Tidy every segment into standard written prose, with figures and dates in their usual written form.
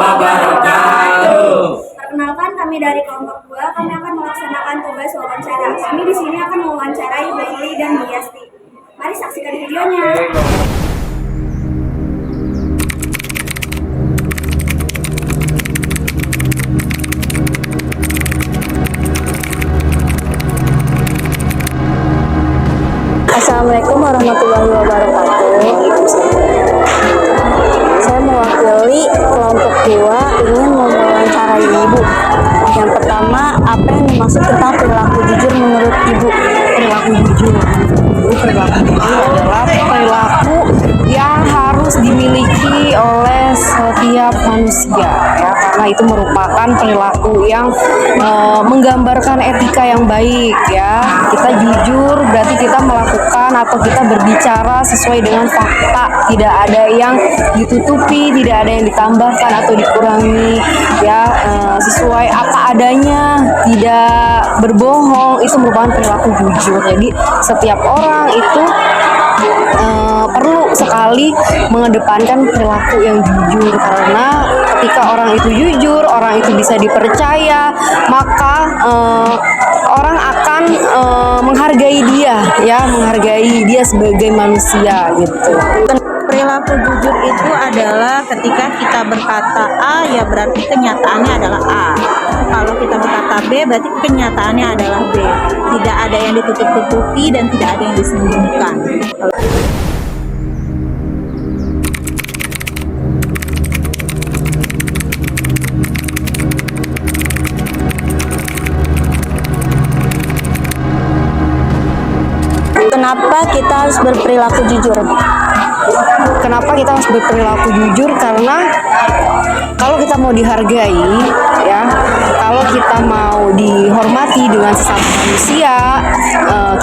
wabarakatuh. Perkenalkan, kami dari kelompok 2, kami akan melaksanakan tugas wawancara. Kami di sini akan mewawancarai Bailey dan Diasti. Mari saksikan videonya. Assalamualaikum warahmatullahi wabarakatuh. Saya mewakili kelompok 2 ingin mewawancarai Ibu. Yang pertama, apa yang dimaksud tentang perilaku jujur menurut Ibu? Perilaku jujur adalah perilaku yang harus dimiliki oleh setiap manusia, ya, karena itu merupakan perilaku yang menggambarkan etika yang baik, ya. Kita jujur berarti kita melakukan atau kita berbicara sesuai dengan fakta, tidak ada yang ditutupi, tidak ada yang ditambahkan atau dikurangi, ya, sesuai apa adanya, tidak berbohong, itu merupakan perilaku jujur. Jadi setiap orang itu perlu sekali mengedepankan perilaku yang jujur, karena ketika orang itu jujur, orang itu bisa dipercaya, maka orang akan menghargai dia, ya, menghargai dia sebagai manusia gitu. Perilaku jujur itu adalah ketika kita berkata A, ya berarti kenyataannya adalah A. Kalau kita berkata B, berarti kenyataannya adalah B. Tidak ada yang ditutup-tutupi dan tidak ada yang disembunyikan. Kenapa kita harus berperilaku jujur? Kenapa kita harus berperilaku jujur? Karena kalau kita mau dihargai, ya, kalau kita mau dihormati dengan sesama manusia,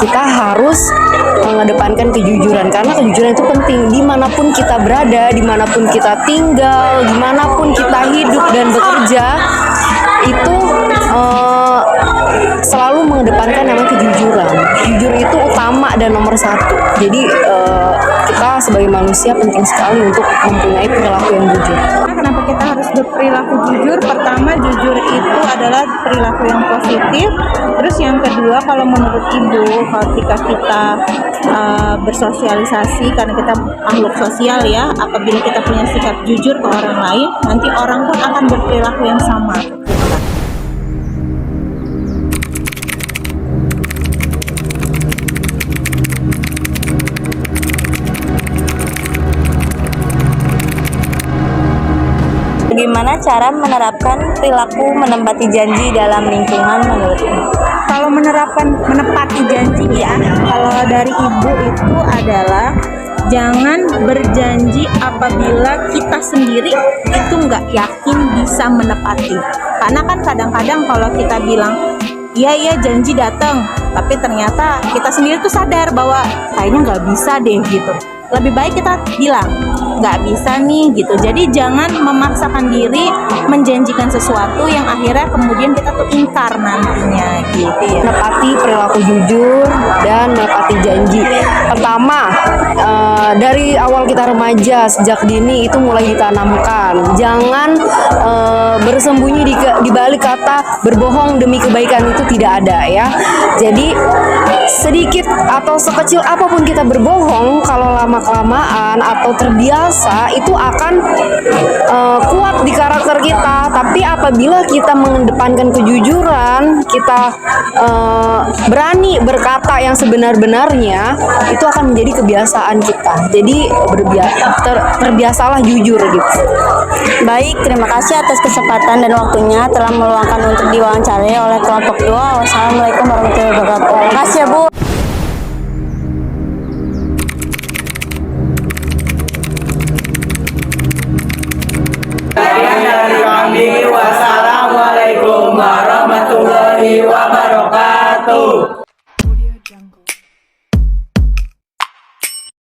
kita harus mengedepankan kejujuran, karena kejujuran itu penting dimanapun kita berada, dimanapun kita tinggal, dimanapun kita hidup dan bekerja, itu selalu mengedepankan namanya kejujuran. Jujur itu utama dan nomor 1. Jadi kita sebagai manusia penting sekali untuk mempunyai perilaku yang jujur. Kenapa kita harus berperilaku jujur? Pertama, jujur itu adalah perilaku yang positif. Terus yang kedua, kalau menurut Ibu, ketika kita bersosialisasi, karena kita makhluk sosial, ya, apabila kita punya sikap jujur ke orang lain, nanti orang pun akan berperilaku yang sama. Bagaimana cara menerapkan perilaku menepati janji dalam lingkungan menurut Ibu? Kalau menepati janji, ya, kalau dari Ibu itu adalah jangan berjanji apabila kita sendiri itu nggak yakin bisa menepati. Karena kan kadang-kadang kalau kita bilang iya janji datang, tapi ternyata kita sendiri tuh sadar bahwa kayaknya nggak bisa deh gitu. Lebih baik kita bilang nggak bisa nih gitu. Jadi jangan memaksakan diri menjanjikan sesuatu yang akhirnya kemudian kita tuh ingkar nantinya gitu, ya. Menepati perilaku jujur dan menepati janji. Pertama, dari awal kita remaja, sejak dini itu mulai ditanamkan. Jangan bersembunyi di balik kata berbohong demi kebaikan, itu tidak ada, ya. Jadi sedikit atau sekecil apapun kita berbohong, kalau lama-kelamaan atau terbiasa, itu akan kuat di karakter kita. Tapi apabila kita mengedepankan kejujuran, kita berani berkata yang sebenar-benarnya, itu akan menjadi kebiasaan kita. Jadi terbiasalah jujur gitu. Baik, terima kasih atas kesempatan dan waktunya telah meluangkan untuk diwawancarai oleh kelompok 2. Wassalamualaikum warahmatullahi wabarakatuh. Terima kasih ya, Bu.